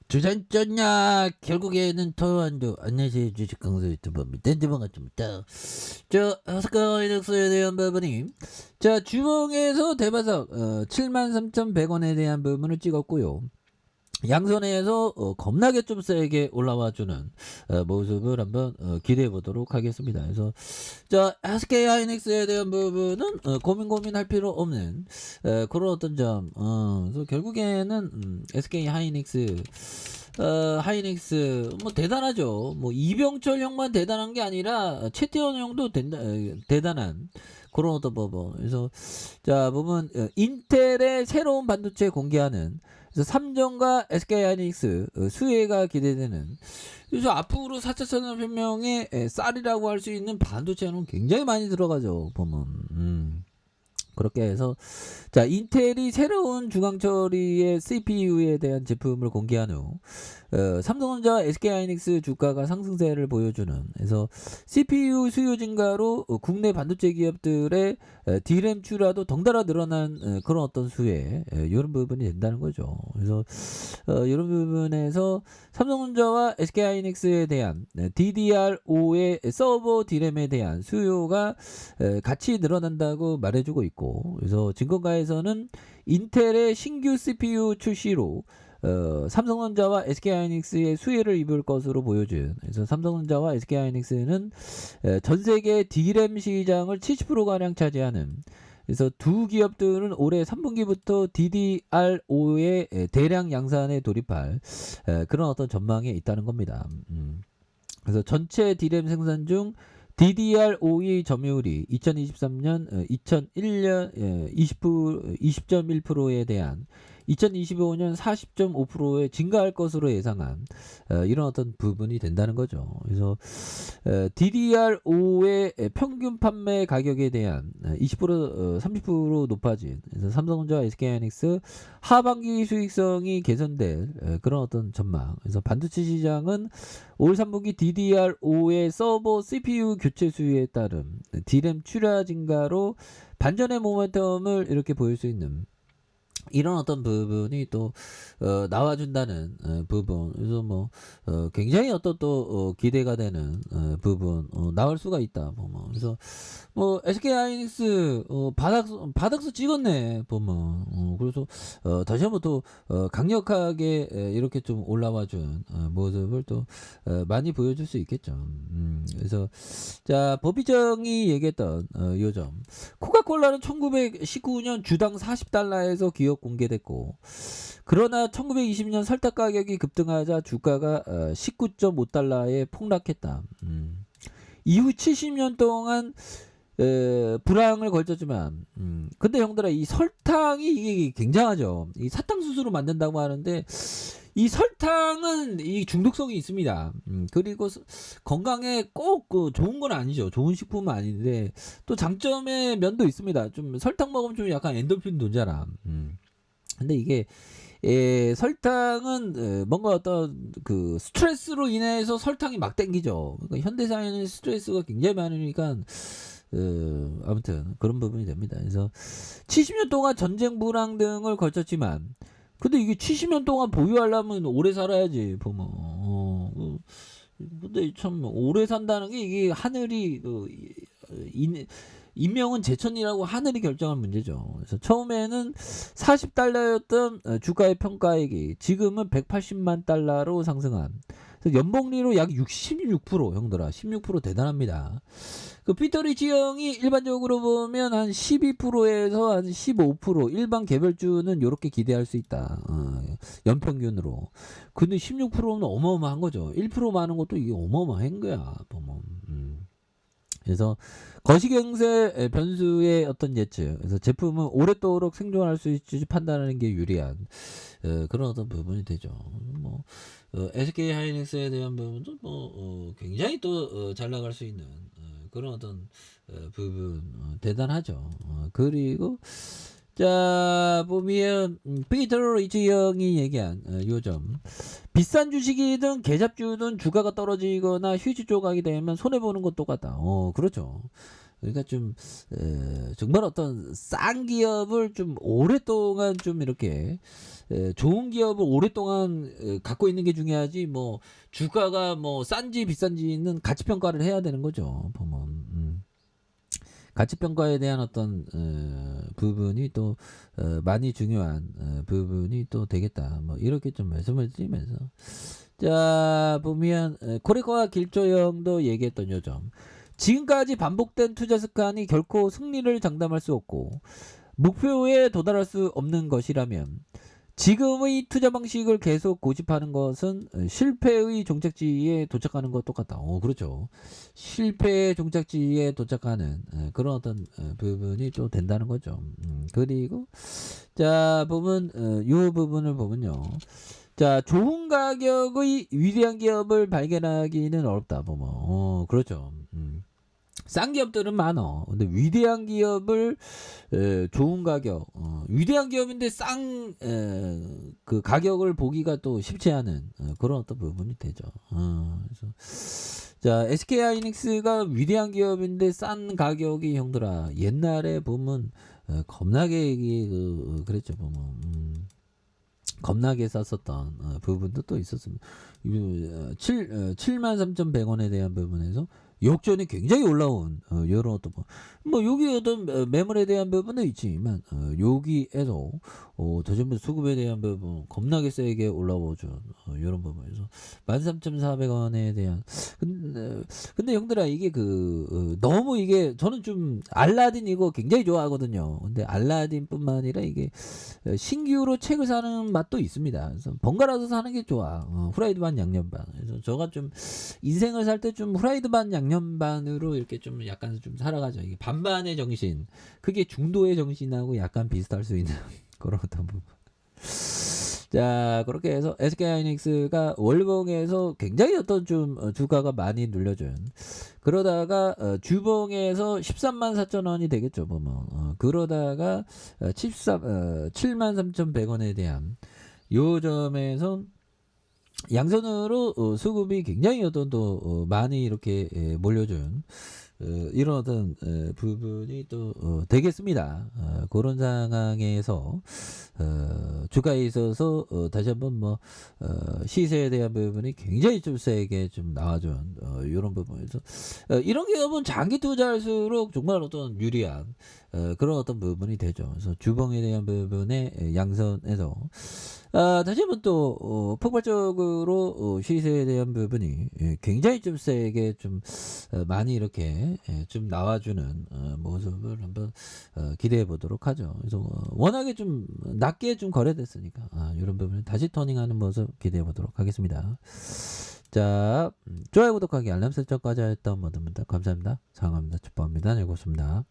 주산전냐 결국에는 토한도 안녕하세요 주식 강사 유튜버입니다. 반갑습니다. 저 하스카이넥스에 대한 부분이 자 주봉에서 대바삭 73,100원에 대한 부분을 찍었고요. 양선에서 겁나게 좀 세게 올라와주는 모습을 한번 기대해 보도록 하겠습니다. 그래서 자 SK 하이닉스에 대한 부분은 고민할 필요 없는 그런 어떤 점. 그래서 결국에는 SK 하이닉스 하이닉스 뭐 대단하죠. 뭐 이병철 형만 대단한 게 아니라 최태원 형도 대단한 그런 어떤 부분. 그래서 자 보면 인텔의 새로운 반도체 공개하는 그래서 삼성과 SK 하이닉스 수혜가 기대되는. 그래서 앞으로 4차 산업혁명의 쌀이라고 할 수 있는 반도체는 굉장히 많이 들어가죠. 보면 그렇게 해서 자 인텔이 새로운 중앙 처리의 CPU에 대한 제품을 공개한 후 삼성전자, SK하이닉스 주가가 상승세를 보여주는. 그래서 CPU 수요 증가로 국내 반도체 기업들의 D램 출하도 덩달아 늘어난 그런 어떤 수혜 이런 부분이 된다는 거죠. 그래서 이런 부분에서 삼성전자와 SK하이닉스에 대한 DDR5의 서버 D램에 대한 수요가 같이 늘어난다고 말해주고 있고, 그래서 증권가에서는 인텔의 신규 CPU 출시로 삼성전자와 SK하이닉스의 수혜를 입을 것으로 보여준. 그래서 삼성전자와 SK하이닉스는 전 세계 D램 시장을 70%가량 차지하는. 그래서 두 기업들은 올해 3분기부터 DDR5의 대량 양산에 돌입할 그런 어떤 전망에 있다는 겁니다. 그래서 전체 D램 생산 중 DDR5의 점유율이 2023년 2001년 20.1%에 대한 2025년 40.5%에 증가할 것으로 예상한 이런 어떤 부분이 된다는 거죠. 그래서 DDR5의 평균 판매 가격에 대한 20% 30% 높아진. 그래서 삼성전자, SK하이닉스 하반기 수익성이 개선될 그런 어떤 전망. 그래서 반도체 시장은 올 3분기 DDR5의 서버 CPU 교체 수요에 따른 D램 출하 증가로 반전의 모멘텀을 이렇게 보일 수 있는 이런 어떤 부분이 또 나와준다는 부분. 그래서 뭐 굉장히 어떤 또 기대가 되는 부분 나올 수가 있다 보면. 그래서 뭐 SK 하이닉스 바닥서 찍었네 보면. 그래서 다시 한번 또 강력하게 이렇게 좀 올라와준 모습을 또 많이 보여줄 수 있겠죠. 그래서 자 법이정이 얘기했던 요점. 코카콜라는 1919년 주당 40달러에서 기업 공개됐고, 그러나 1920년 설탕 가격이 급등하자 주가가 19.5달러에 폭락했다. 이후 70년 동안 불황을 걸쳤지만, 근데 형들아 이 설탕이 이게 굉장하죠. 이 사탕수수로 만든다고 하는데 이 설탕은 이 중독성이 있습니다. 그리고 건강에 꼭 좋은 건 아니죠. 좋은 식품은 아닌데 또 장점의 면도 있습니다. 좀 설탕 먹으면 좀 약간 엔돌핀 도잖아. 근데 이게 설탕은 뭔가 어떤 그 스트레스로 인해서 설탕이 막 땡기죠. 그러니까 현대사회는 스트레스가 굉장히 많으니까 아무튼 그런 부분이 됩니다. 그래서 70년 동안 전쟁 불황 등을 거쳤지만, 근데 이게 70년 동안 보유하려면 오래 살아야지 보면. 근데 참 오래 산다는 게 이게 하늘이 인명은 제천이라고 하늘이 결정한 문제죠. 그래서 처음에는 40달러였던 주가의 평가액이 지금은 180만 달러로 상승한. 그래서 연봉리로 약 66%, 형들아 16% 대단합니다. 그 피터 리치 형이 일반적으로 보면 한 12%에서 한 15% 일반 개별주는 이렇게 기대할 수 있다. 연평균으로. 근데 16%는 어마어마한 거죠. 1% 많은 것도 이게 어마어마한 거야. 보면. 그래서 거시경세 변수의 어떤 예측. 그래서 제품은 오랫도록 생존할 수 있을지 판단하는 게 유리한 그런 어떤 부분이 되죠. 뭐 SK 하이닉스에 대한 부분도 뭐 굉장히 또 잘 나갈 수 있는 그런 어떤 부분 대단하죠. 그리고 자 보면 피터 리치 형이 얘기한 요점. 비싼 주식이든 계잡주든 주가가 떨어지거나 휴지 조각이 되면 손해보는 것 똑같다. 그렇죠. 그러니까 좀 정말 어떤 싼 기업을 좀 오랫동안 좀 이렇게 좋은 기업을 오랫동안 갖고 있는 게 중요하지 뭐 주가가 뭐 싼지 비싼지는 가치 평가를 해야 되는 거죠. 보면 가치 평가에 대한 어떤 부분이 또 많이 중요한 부분이 또 되겠다. 뭐 이렇게 좀 말씀을 드리면서 자 보면 코리코와 길조형도 얘기했던 요점. 지금까지 반복된 투자 습관이 결코 승리를 장담할 수 없고 목표에 도달할 수 없는 것이라면 지금의 투자 방식을 계속 고집하는 것은 실패의 종착지에 도착하는 것 똑같다. 그렇죠. 실패의 종착지에 도착하는 그런 어떤 부분이 또 된다는 거죠. 그리고 자 보면 이 부분을 보면요. 자 좋은 가격의 위대한 기업을 발견하기는 어렵다. 보면 그렇죠. 싼 기업들은 많어. 근데 위대한 기업을 좋은 가격, 위대한 기업인데 싼 그 가격을 보기가 또 쉽지 않은 그런 어떤 부분이 되죠. 그래서 자 SK 하이닉스가 위대한 기업인데 싼 가격이 형들아 옛날에 보면 겁나게 그랬죠. 보면 겁나게 쌌었던 부분도 또 있었습니다. 73,100원에 대한 부분에서 역전이 굉장히 올라온 이런 어떤 뭐 여기 어떤 매물에 대한 부분도 있지만 여기에서 도전부 수급에 대한 부분 겁나게 세게 올라오죠. 이런 부분에서 13,400원에 대한 근데 형들아 이게 너무 이게 저는 좀 알라딘 이거 굉장히 좋아하거든요. 근데 알라딘뿐만 아니라 이게 신규로 책을 사는 맛도 있습니다. 그래서 번갈아서 사는 게 좋아. 후라이드 반 양념 반. 그래서 저가 좀 인생을 살 때 좀 후라이드 반 양념 반으로 이렇게 좀 약간 좀 살아가죠. 이게 반반의 정신. 그게 중도의 정신하고 약간 비슷할 수 있는 그런 어떤 부분. 자 그렇게 해서 SK하이닉스가 월봉에서 굉장히 어떤 좀 주가가 많이 눌려준 그러다가 주봉에서 134,000원이 되겠죠. 보면 그러다가 73,100원에 대한 요 점에서 양선으로 수급이 굉장히 어떤 또 많이 이렇게 몰려준 이런 어떤 부분이 또 되겠습니다. 그런 상황에서 주가에 있어서 다시 한번 뭐 시세에 대한 부분이 굉장히 좀 세게 좀 나와준 이런 부분에서 이런 기업은 장기 투자할수록 정말 어떤 유리한 그런 어떤 부분이 되죠. 그래서 주봉에 대한 부분에 양선에서 다시 한번 또 폭발적으로 시세에 대한 부분이 굉장히 좀 세게 좀 많이 이렇게 좀 나와주는 모습을 한번 기대해 보도록 하죠. 그래서 워낙에 좀 낮게 좀 거래됐으니까 이런 부분을 다시 터닝하는 모습 기대해 보도록 하겠습니다. 자 좋아요 구독하기 알람 설정까지 했던 모든 분들 감사합니다. 사랑합니다. 축복합니다. 네 고맙습니다.